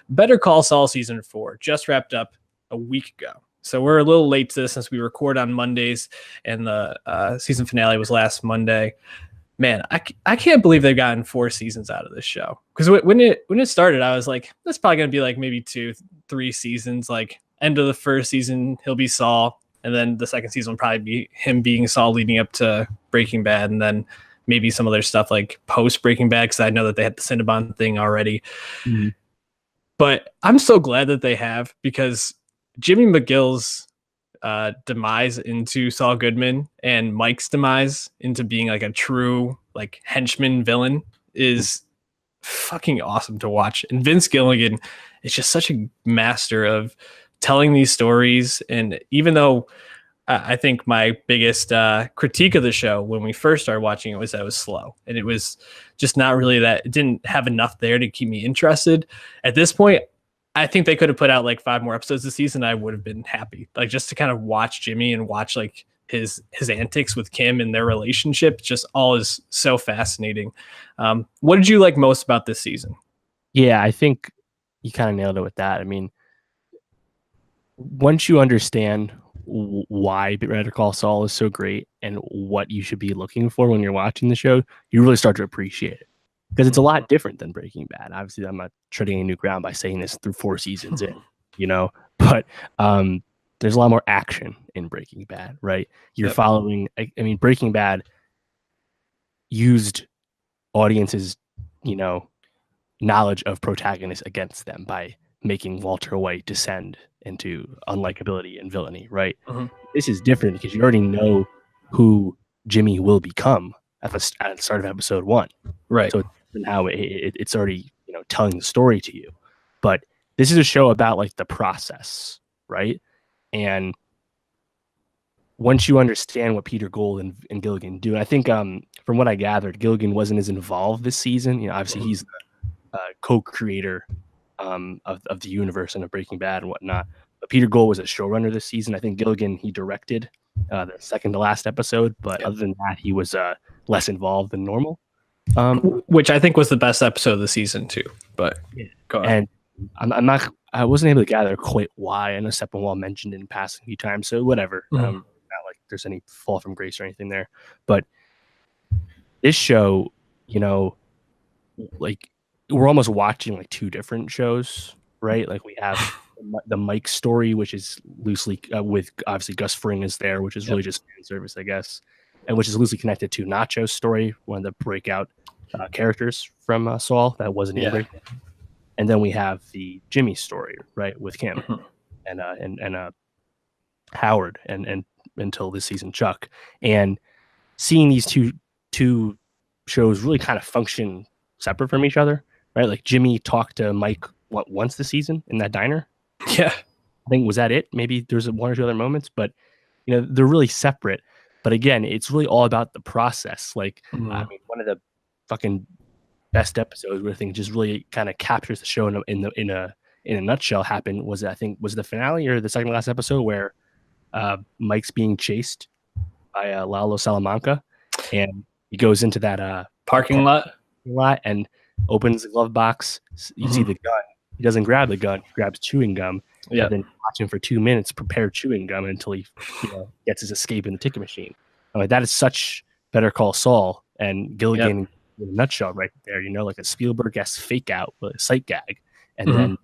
Better Call Saul season 4 just wrapped up a week ago. So we're a little late to this since we record on Mondays and the season finale was last Monday. Man, I can't believe they've gotten 4 seasons out of this show. Because when it started, I was like, that's probably going to be like maybe 2-3 seasons. Like end of the first season, he'll be Saul. And then the second season will probably be him being Saul leading up to Breaking Bad. And then maybe some other stuff like post Breaking Bad, because I know that they had the Cinnabon thing already. Mm-hmm. But I'm so glad that they have, because Jimmy McGill's demise into Saul Goodman and Mike's demise into being like a true like henchman villain is fucking awesome to watch. And Vince Gilligan is just such a master of telling these stories. And even though I think my biggest critique of the show when we first started watching it was that it was slow and it was just not really that, it didn't have enough there to keep me interested. At this point, I think they could have put out like 5 more episodes this season. I would have been happy, like just to kind of watch Jimmy and watch like his antics with Kim and their relationship. Just all is so fascinating. What did you like most about this season? Yeah, I think you kind of nailed it with that. I mean, once you understand why Better Call Saul is so great and what you should be looking for when you're watching the show, you really start to appreciate it, because it's a lot different than Breaking Bad. Obviously, I'm not treading any new ground by saying this through 4 seasons in, but there's a lot more action in Breaking Bad, right? You're following, I mean, Breaking Bad used audiences, knowledge of protagonists against them by making Walter White descend into unlikability and villainy, right? Mm-hmm. This is different because you already know who Jimmy will become at the start of episode 1, right? So how it's already telling the story to you. But this is a show about like the process, right? And once you understand what Peter Gould and Gilligan do, and I think from what I gathered, Gilligan wasn't as involved this season. Obviously he's co-creator of the universe and of Breaking Bad and whatnot. But Peter Gould was a showrunner this season. I think Gilligan, he directed the second to last episode, but other than that, he was less involved than normal. Which I think was the best episode of the season too. But go ahead. And I wasn't able to gather quite why. I know Steppenwolf mentioned it in passing a few times, so whatever. Mm-hmm. Not like there's any fall from grace or anything there. But this show, like we're almost watching like 2 different shows, right? Like we have the Mike story, which is loosely with obviously Gus Fring is there, which is really just fan service, I guess, and which is loosely connected to Nacho's story, one of the breakout characters from Saul that wasn't in Breaking Bad. And then we have the Jimmy story, right, with Kim and Howard and until this season Chuck, and seeing these two shows really kind of function separate from each other, right? Like Jimmy talked to Mike once this season in that diner. Yeah, I think was that it. Maybe there's 1 or 2 other moments, but they're really separate. But again, it's really all about the process. Like I mean, one of the fucking best episodes where I think just really kind of captures the show in a nutshell happened was, I think, was the finale or the second to last episode where Mike's being chased by Lalo Salamanca, and he goes into that parking lot and opens the glove box. You see the gun. He doesn't grab the gun. He grabs chewing gum. Yeah. And then watch him for 2 minutes prepare chewing gum until he gets his escape in the ticket machine. That is such Better Call Saul and Gilligan in a nutshell right there. Like a Spielberg-esque fake out with a sight gag, and then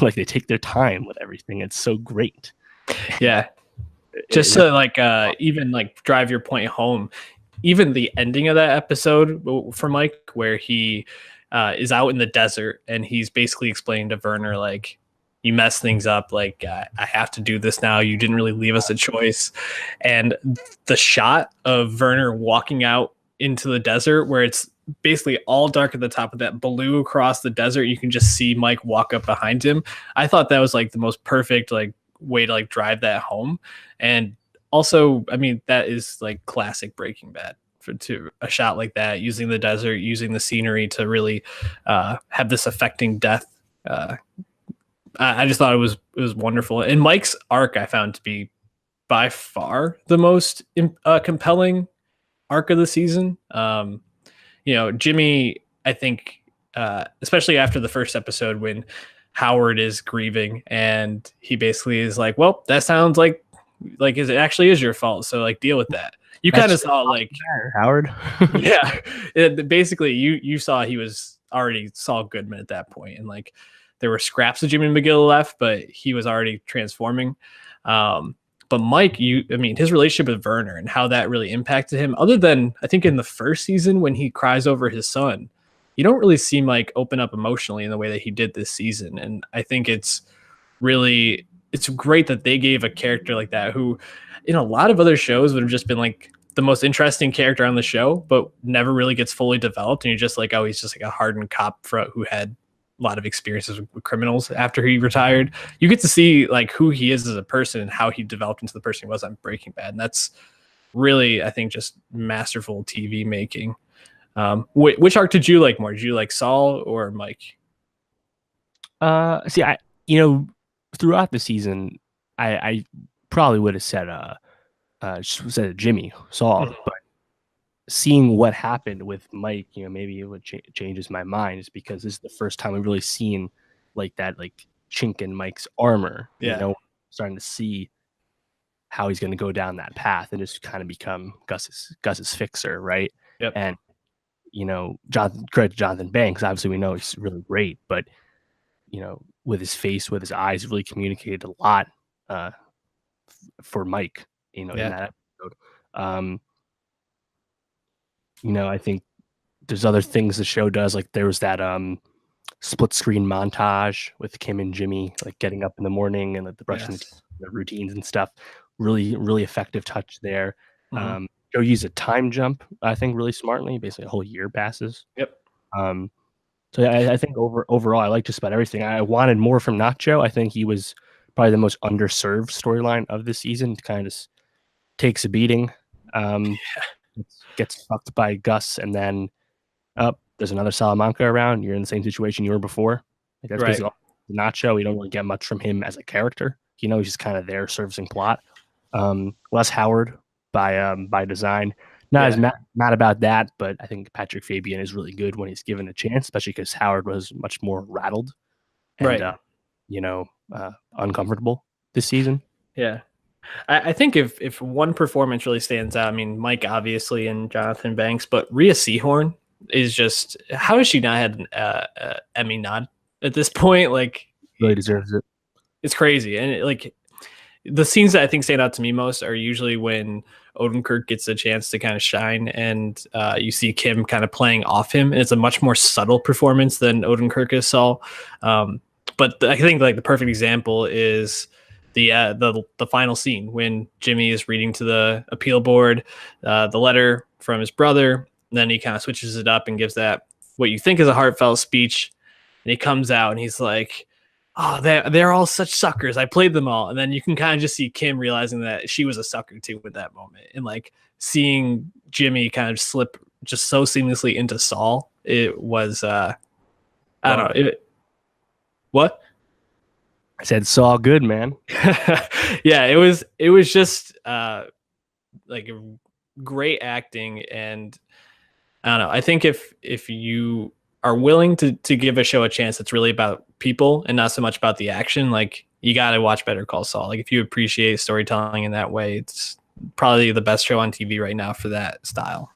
like they take their time with everything. It's so great. Yeah. Just to like even like drive your point home, even the ending of that episode for Mike, where he is out in the desert and he's basically explaining to Werner, like, you mess things up. Like, I have to do this now. You didn't really leave us a choice. And the shot of Werner walking out into the desert where it's basically all dark at the top of that blue across the desert. You can just see Mike walk up behind him. I thought that was like the most perfect like way to like drive that home. And also, I mean, that is like classic Breaking Bad to a shot like that, using the desert, using the scenery to really have this affecting death. I just thought it was wonderful. And Mike's arc I found to be by far the most compelling arc of the season. Jimmy, I think especially after the first episode when Howard is grieving and he basically is like, well, that sounds like it actually is your fault. So like deal with that. You kind of That's saw like, Howard. yeah, basically you saw he was already Saul Goodman at that point, and like there were scraps of Jimmy McGill left, but he was already transforming. But Mike, I mean, his relationship with Werner and how that really impacted him, other than I think in the first season when he cries over his son, you don't really see Mike open up emotionally in the way that he did this season. And I think it's great that they gave a character like that who in a lot of other shows would have just been like the most interesting character on the show, but never really gets fully developed. And you're just like, oh, he's just like a hardened cop who had a lot of experiences with criminals after he retired. You get to see like who he is as a person and how he developed into the person he was on Breaking Bad. And that's really, I think, just masterful TV making. Which arc did you like more? Did you like Saul or Mike? See, throughout the season, I probably would have said Jimmy Saul, Mhm. but seeing what happened with Mike, maybe what changes my mind is because this is the first time we've really seen like that like chink in Mike's armor. Yeah. Starting to see how he's going to go down that path and just kind of become Gus's fixer, right? Yep. And credit to Jonathan Banks. Obviously, we know he's really great, but with his face, with his eyes, really communicated a lot for Mike. In that episode. I think there's other things the show does. Like there was that split screen montage with Kim and Jimmy, like getting up in the morning and like the brushing the routines and stuff. Really, really effective touch there. Mm-hmm. Joe used a time jump, I think, really smartly. Basically, a whole year passes. Yep. So I think overall, I like just about everything. I wanted more from Nacho. I think he was probably the most underserved storyline of the season. Kind of takes a beating, gets fucked by Gus, and then there's another Salamanca around. You're in the same situation you were before. Like that's basically all Nacho. We don't really get much from him as a character. He's just kind of there servicing plot. Less Howard by design. Not as mad about that, but I think Patrick Fabian is really good when he's given a chance, especially because Howard was much more rattled and uncomfortable this season. Yeah. I think if one performance really stands out, I mean, Mike obviously and Jonathan Banks, but Rhea Seehorn is just, how has she not had an Emmy nod at this point? Like, really deserves it. It's crazy. And like the scenes that I think stand out to me most are usually when Odenkirk gets a chance to kind of shine and you see Kim kind of playing off him. And it's a much more subtle performance than Odenkirk is Saul. But I think like the perfect example is the final scene when Jimmy is reading to the appeal board the letter from his brother. And then he kind of switches it up and gives that what you think is a heartfelt speech. And he comes out and he's like, oh, they're all such suckers. I played them all. And then you can kind of just see Kim realizing that she was a sucker too with that moment. And like seeing Jimmy kind of slip just so seamlessly into Saul, it was, I don't know. What? I said Saul good, man. Yeah, it was just like great acting. And I don't know. I think if you are willing to give a show a chance that's really about people and not so much about the action, like you got to watch Better Call Saul. Like if you appreciate storytelling in that way, it's probably the best show on TV right now for that style.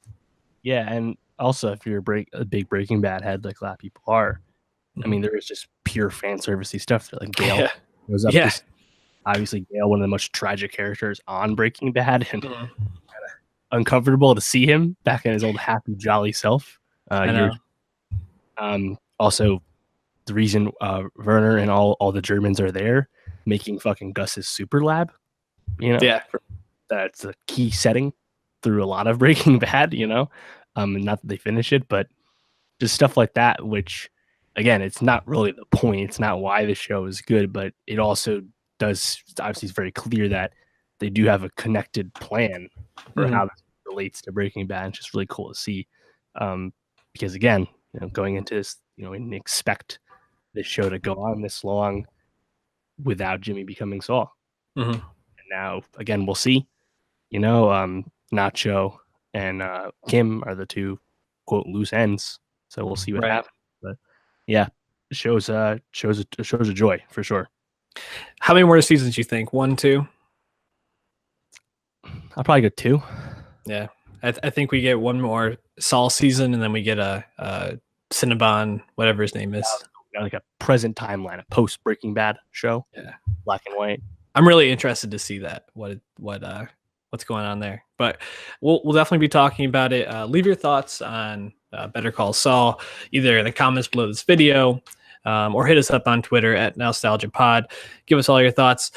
Yeah, and also if you're a big Breaking Bad head, like a lot of people are, I mean, there is just pure fan servicey stuff that like Gale goes up. Yeah. Obviously, Gale, one of the most tragic characters on Breaking Bad, and uncomfortable to see him back in his old happy, jolly self. I know. Also, the reason Werner and all the Germans are there making fucking Gus's super lab, Yeah. That's a key setting through a lot of Breaking Bad, and not that they finish it, but just stuff like that, which again, it's not really the point. It's not why the show is good, but it also does, obviously it's very clear that they do have a connected plan for how this relates to Breaking Bad. It's just really cool to see. Because again, going into this, and expect this show to go on this long without Jimmy becoming Saul. And now, again, we'll see. Nacho and Kim are the two quote loose ends, so we'll see what happens. But Yeah, shows a joy for sure. How many more seasons you think? 1, 2? I'll probably go 2. Yeah, I think we get one more Saul season, and then we get a Cinnabon, whatever his name is. Like a present timeline, a post Breaking Bad show. Yeah, black and white. I'm really interested to see that. What's going on there? But we'll definitely be talking about it. Leave your thoughts on Better Call Saul either in the comments below this video, or hit us up on Twitter at Nowstalgia Pod. Give us all your thoughts.